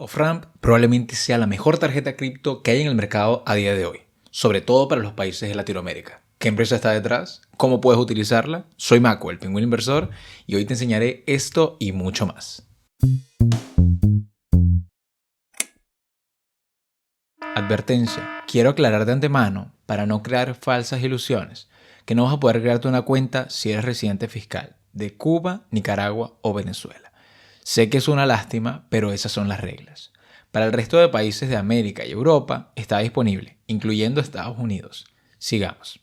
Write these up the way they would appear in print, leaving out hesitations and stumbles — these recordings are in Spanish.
Off-Ramp probablemente sea la mejor tarjeta cripto que hay en el mercado a día de hoy, sobre todo para los países de Latinoamérica. ¿Qué empresa está detrás? ¿Cómo puedes utilizarla? Soy Mako, el pingüino inversor, y hoy te enseñaré esto y mucho más. Advertencia, quiero aclarar de antemano, para no crear falsas ilusiones, que no vas a poder crearte una cuenta si eres residente fiscal de Cuba, Nicaragua o Venezuela. Sé que es una lástima, pero esas son las reglas. Para el resto de países de América y Europa está disponible, incluyendo Estados Unidos. Sigamos.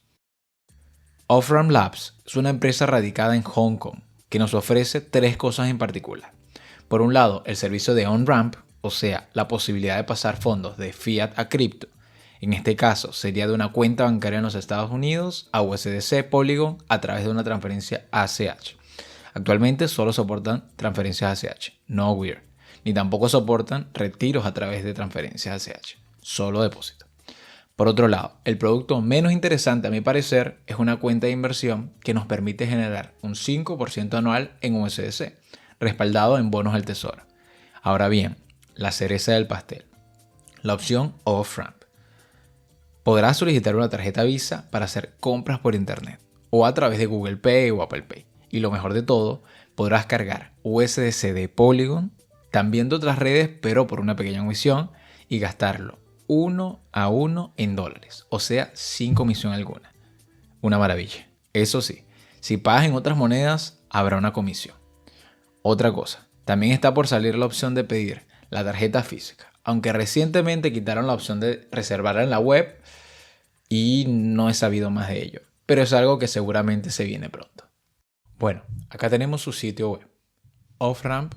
Off-Ramp Labs es una empresa radicada en Hong Kong que nos ofrece tres cosas en particular. Por un lado, el servicio de on-ramp, o sea, la posibilidad de pasar fondos de fiat a cripto. En este caso, sería de una cuenta bancaria en los Estados Unidos a USDC Polygon a través de una transferencia ACH. Actualmente solo soportan transferencias ACH, no WIR, ni tampoco soportan retiros a través de transferencias ACH, solo depósito. Por otro lado, el producto menos interesante a mi parecer es una cuenta de inversión que nos permite generar un 5% anual en USDC, respaldado en bonos del tesoro. Ahora bien, la cereza del pastel, la opción Off-Ramp. Podrás solicitar una tarjeta Visa para hacer compras por internet o a través de Google Pay o Apple Pay. Y lo mejor de todo, podrás cargar USDC de Polygon, también de otras redes, pero por una pequeña comisión, y gastarlo 1 a 1 en dólares, o sea, sin comisión alguna. Una maravilla. Eso sí, si pagas en otras monedas, habrá una comisión. Otra cosa, también está por salir la opción de pedir la tarjeta física, aunque recientemente quitaron la opción de reservarla en la web y no he sabido más de ello, pero es algo que seguramente se viene pronto. Bueno, acá tenemos su sitio web, offramp.xyz.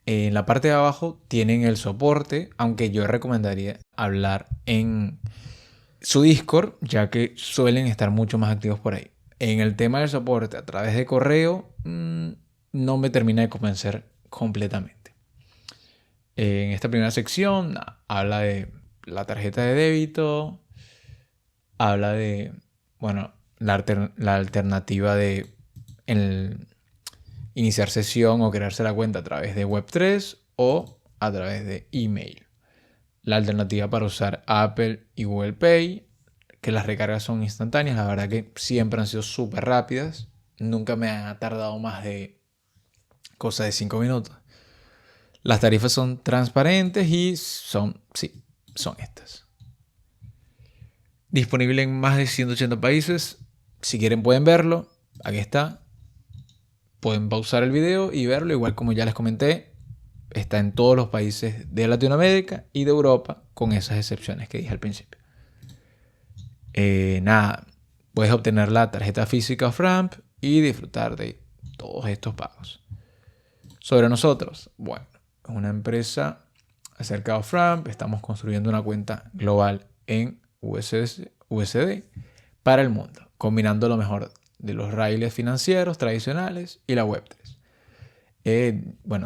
En la parte de abajo tienen el soporte, aunque yo recomendaría hablar en su Discord, ya que suelen estar mucho más activos por ahí. En el tema del soporte a través de correo, no me termina de convencer completamente. En esta primera sección habla de la tarjeta de débito, habla de, bueno, la alternativa de iniciar sesión o crearse la cuenta a través de Web3 o a través de email. La alternativa para usar Apple y Google Pay, que las recargas son instantáneas, la verdad que siempre han sido súper rápidas. Nunca me ha tardado más de cosa de 5 minutos. Las tarifas son transparentes y son estas. Disponible en más de 180 países. Si quieren pueden verlo. Aquí está. Pueden pausar el video y verlo. Igual como ya les comenté, está en todos los países de Latinoamérica y de Europa, con esas excepciones que dije al principio. Puedes obtener la tarjeta física Off-Ramp y disfrutar de todos estos pagos. Sobre nosotros, bueno, es una empresa acerca de Off-Ramp. Estamos construyendo una cuenta global en USD para el mundo, combinando lo mejor de los raíles financieros tradicionales y la Web3.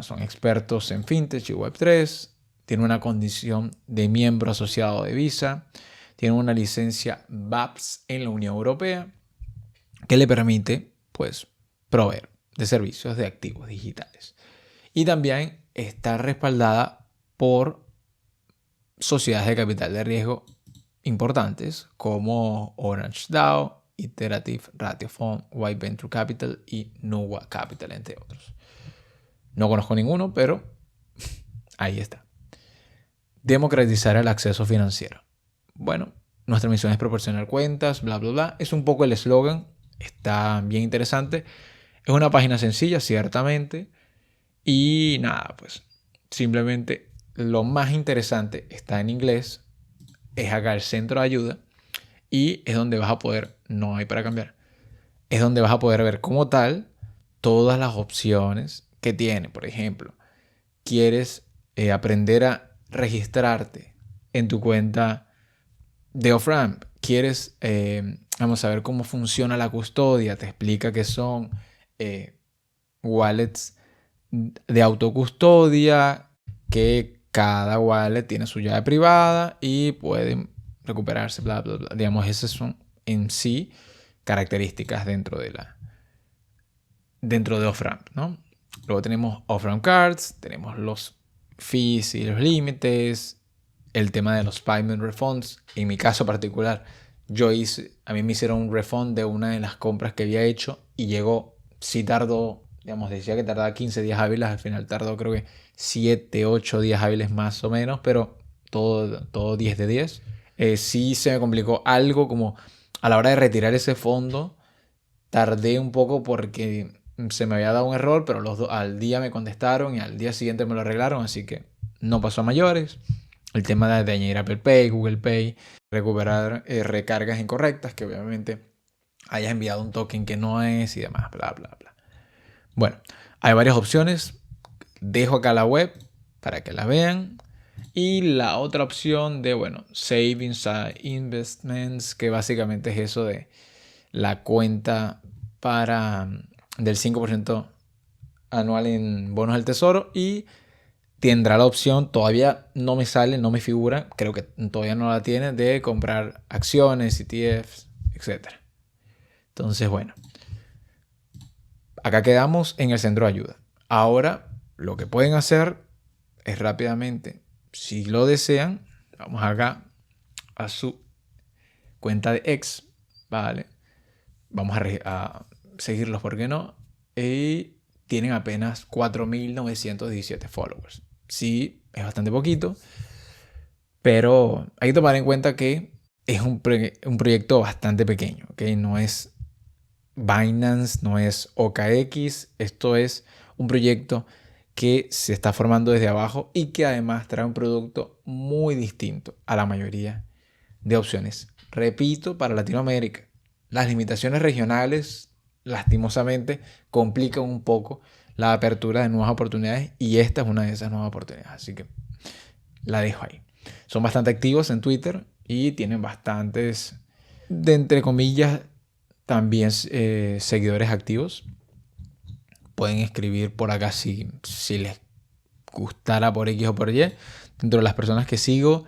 Son expertos en fintech y Web3, tienen una condición de miembro asociado de Visa, tienen una licencia BAPS en la Unión Europea que le permite, proveer de servicios de activos digitales. Y también está respaldada por sociedades de capital de riesgo importantes como Orange DAO, Iterative, Ratioform, White Venture Capital y Nuwa Capital, entre otros. No conozco ninguno, pero ahí está. Democratizar el acceso financiero. Bueno, nuestra misión es proporcionar cuentas, bla, bla, bla. Es un poco el eslogan. Está bien interesante. Es una página sencilla, ciertamente. Y simplemente lo más interesante está en inglés. Es acá el centro de ayuda. Y es donde vas a poder, no hay para cambiar, es donde vas a poder ver como tal todas las opciones que tiene. Por ejemplo, quieres aprender a registrarte en tu cuenta de Off-Ramp. Quieres, vamos a ver cómo funciona la custodia. Te explica qué son wallets de autocustodia, que cada wallet tiene su llave privada y pueden recuperarse, bla, bla, bla. Digamos, esas son en sí características dentro de Off-Ramp, ¿no? Luego tenemos off-ramp cards, tenemos los fees y los límites, el tema de los payment refunds. En mi caso particular, a mí me hicieron un refund de una de las compras que había hecho y llegó, sí tardó, digamos, decía que tardaba 15 días hábiles, al final tardó creo que 7, 8 días hábiles más o menos, pero todo 10 de 10. Sí se me complicó algo como a la hora de retirar ese fondo, tardé un poco porque se me había dado un error, pero al día me contestaron y al día siguiente me lo arreglaron, así que no pasó a mayores. El tema de añadir Apple Pay, Google Pay, recuperar recargas incorrectas, que obviamente hayas enviado un token que no es y demás, bla, bla, bla. Bueno, hay varias opciones. Dejo acá la web para que la vean. Y la otra opción de, Savings and Investments, que básicamente es eso de la cuenta del 5% anual en bonos del tesoro, y tendrá la opción, todavía no me sale, no me figura, creo que todavía no la tiene, de comprar acciones, ETFs, etc. Entonces, acá quedamos en el centro de ayuda. Ahora, lo que pueden hacer es rápidamente, si lo desean, vamos acá a su cuenta de X, ¿vale? Vamos a seguirlos, ¿por qué no? Y tienen apenas 4.917 followers. Sí, es bastante poquito, pero hay que tomar en cuenta que es un proyecto bastante pequeño, ¿ok? No es Binance, no es OKX, esto es un proyecto que se está formando desde abajo y que además trae un producto muy distinto a la mayoría de opciones. Repito, para Latinoamérica, las limitaciones regionales, lastimosamente, complican un poco la apertura de nuevas oportunidades y esta es una de esas nuevas oportunidades, así que la dejo ahí. Son bastante activos en Twitter y tienen bastantes, de entre comillas, también seguidores activos. Pueden escribir por acá si les gustara por X o por Y. Dentro de las personas que sigo,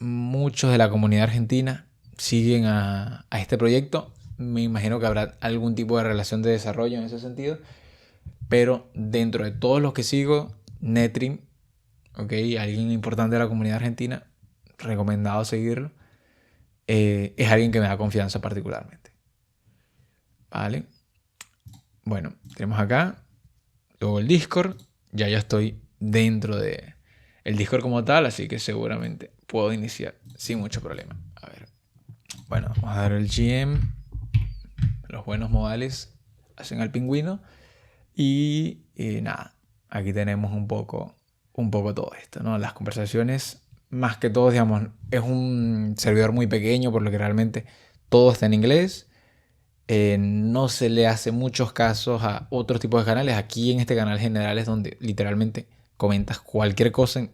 muchos de la comunidad argentina siguen a este proyecto. Me imagino que habrá algún tipo de relación de desarrollo en ese sentido. Pero dentro de todos los que sigo, Netrim, alguien importante de la comunidad argentina, recomendado seguirlo. Es alguien que me da confianza particularmente. ¿Vale? Bueno, tenemos acá luego el Discord. Ya estoy dentro de el Discord como tal, así que seguramente puedo iniciar sin mucho problema. A ver. Bueno, vamos a dar el GM. Los buenos modales hacen al pingüino. Y nada, aquí tenemos un poco todo esto, ¿no? Las conversaciones, más que todo, digamos, es un servidor muy pequeño, por lo que realmente todo está en inglés. No se le hace muchos casos a otros tipos de canales. Aquí en este canal general es donde literalmente comentas cualquier cosa.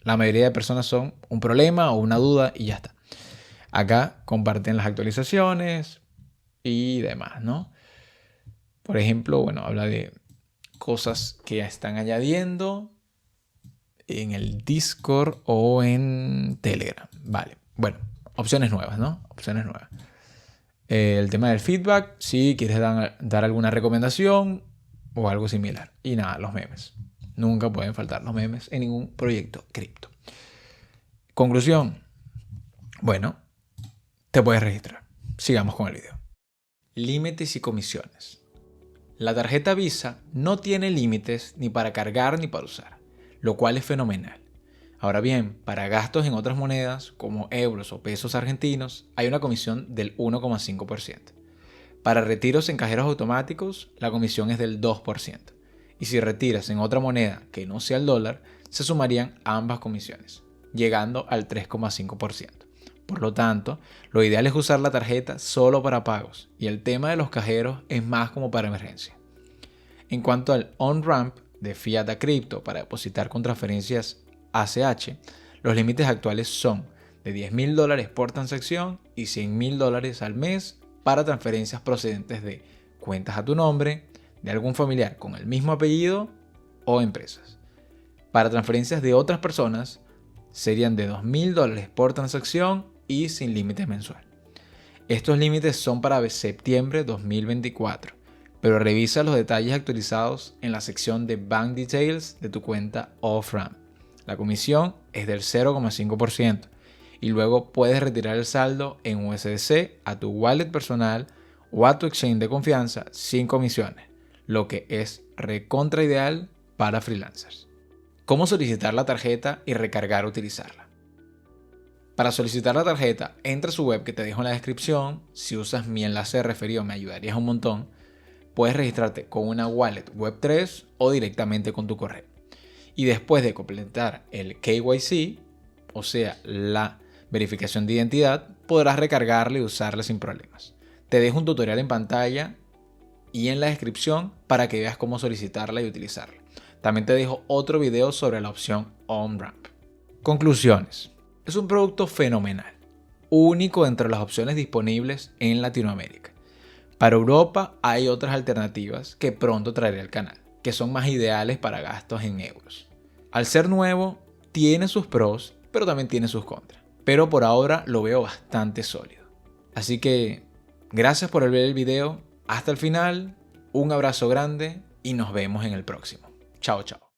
La mayoría de personas son un problema o una duda y ya está. Acá comparten las actualizaciones y demás, ¿no? Por ejemplo, habla de cosas que ya están añadiendo en el Discord o en Telegram. Vale, opciones nuevas, ¿no? Opciones nuevas. El tema del feedback, si quieres dar alguna recomendación o algo similar. Y nada, los memes. Nunca pueden faltar los memes en ningún proyecto cripto. Conclusión. Te puedes registrar. Sigamos con el video. Límites y comisiones. La tarjeta Visa no tiene límites ni para cargar ni para usar, lo cual es fenomenal. Ahora bien, para gastos en otras monedas, como euros o pesos argentinos, hay una comisión del 1,5%. Para retiros en cajeros automáticos, la comisión es del 2%. Y si retiras en otra moneda que no sea el dólar, se sumarían ambas comisiones, llegando al 3,5%. Por lo tanto, lo ideal es usar la tarjeta solo para pagos, y el tema de los cajeros es más como para emergencia. En cuanto al on-ramp de fiat a cripto para depositar con transferencias ACH, los límites actuales son de $10.000 por transacción y $100.000 al mes para transferencias procedentes de cuentas a tu nombre, de algún familiar con el mismo apellido o empresas. Para transferencias de otras personas serían de $2.000 por transacción y sin límites mensual. Estos límites son para septiembre 2024, pero revisa los detalles actualizados en la sección de Bank Details de tu cuenta off-ramp. La comisión es del 0,5% y luego puedes retirar el saldo en USDC a tu wallet personal o a tu exchange de confianza sin comisiones, lo que es recontra ideal para freelancers. ¿Cómo solicitar la tarjeta y recargar o utilizarla? Para solicitar la tarjeta, entra a su web que te dejo en la descripción. Si usas mi enlace de referido me ayudarías un montón. Puedes registrarte con una wallet Web3 o directamente con tu correo. Y después de completar el KYC, o sea, la verificación de identidad, podrás recargarla y usarla sin problemas. Te dejo un tutorial en pantalla y en la descripción para que veas cómo solicitarla y utilizarla. También te dejo otro video sobre la opción on-ramp. Conclusiones. Es un producto fenomenal, único entre las opciones disponibles en Latinoamérica. Para Europa hay otras alternativas que pronto traeré al canal, que son más ideales para gastos en euros. Al ser nuevo, tiene sus pros, pero también tiene sus contras. Pero por ahora lo veo bastante sólido. Así que, gracias por ver el video hasta el final, un abrazo grande y nos vemos en el próximo. Chao, chao.